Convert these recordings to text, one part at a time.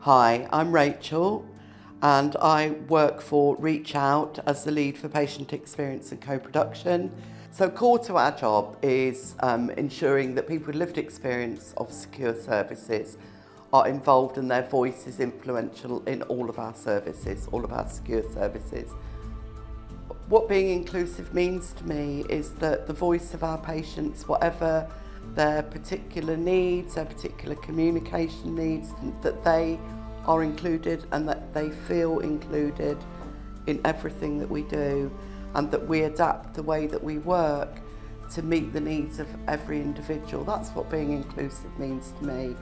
Hi, I'm Rachel and I work for Reach Out as the lead for patient experience and co-production. So core to our job is ensuring that people with lived experience of secure services are involved and their voice is influential in all of our services, all of our secure services. What being inclusive means to me is that the voice of our patients, whatever their particular needs, their particular communication needs, that they are included and that they feel included in everything that we do, and that we adapt the way that we work to meet the needs of every individual. That's what being inclusive means to me.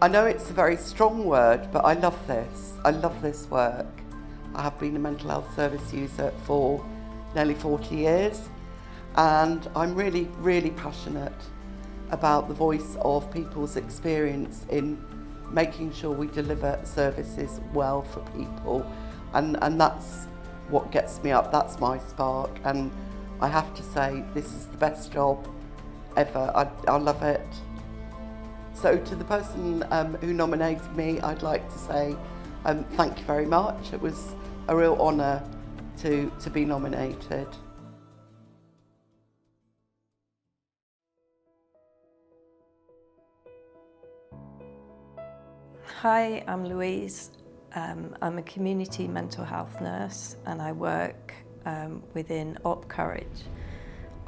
I know it's a very strong word, but I love this. I love this work. I have been a mental health service user for nearly 40 years, and I'm really, really passionate about the voice of people's experience in making sure we deliver services well for people, and that's what gets me up, that's my spark, and I have to say this is the best job ever. I love it. So to the person who nominated me, I'd like to say thank you very much. It was a real honour to be nominated. Hi, I'm Louise. I'm a community mental health nurse and I work within Op Courage.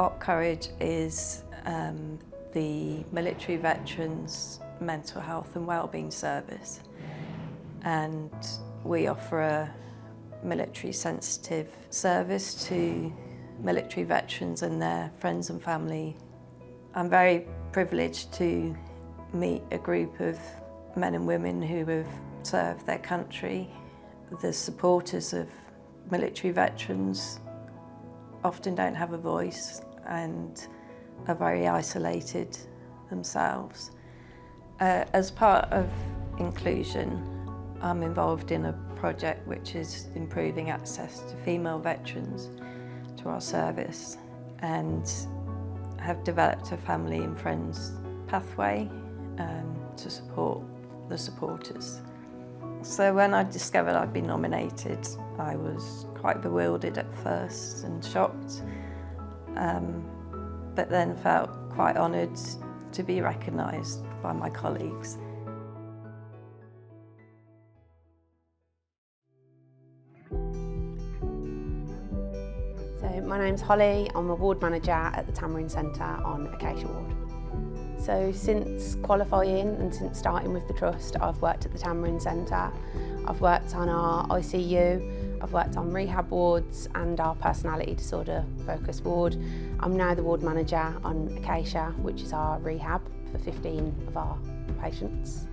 Op Courage is the military veterans mental health and wellbeing service, and we offer a military sensitive service to military veterans and their friends and family. I'm very privileged to meet a group of men and women who have served their country. The supporters of military veterans often don't have a voice and are very isolated themselves. As part of inclusion, I'm involved in a project which is improving access to female veterans to our service, and have developed a family and friends pathway to support the supporters. So when I discovered I'd been nominated, I was quite bewildered at first and shocked, but then felt quite honoured to be recognised by my colleagues. So my name's Holly, I'm a ward manager at the Tamarind Centre on Acacia Ward. So since qualifying and since starting with the Trust, I've worked at the Tamarind Centre. I've worked on our ICU, I've worked on rehab wards and our personality disorder focus ward. I'm now the ward manager on Acacia, which is our rehab for 15 of our patients.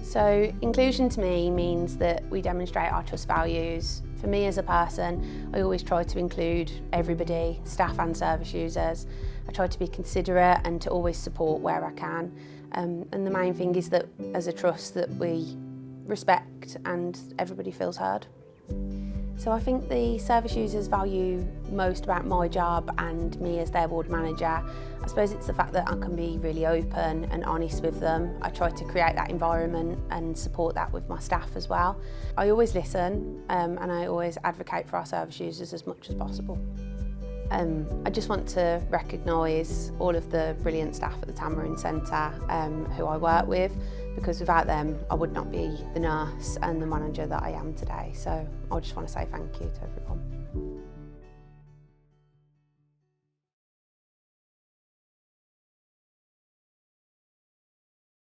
So inclusion to me means that we demonstrate our trust values. For me as a person, I always try to include everybody, staff and service users. I try to be considerate and to always support where I can. And the main thing is that as a trust that we respect and everybody feels heard. So I think the service users value most about my job and me as their ward manager. I suppose it's the fact that I can be really open and honest with them. I try to create that environment and support that with my staff as well. I always listen and I always advocate for our service users as much as possible. I just want to recognise all of the brilliant staff at the Tamarind Centre who I work with, because without them I would not be the nurse and the manager that I am today. So I just want to say thank you to everyone.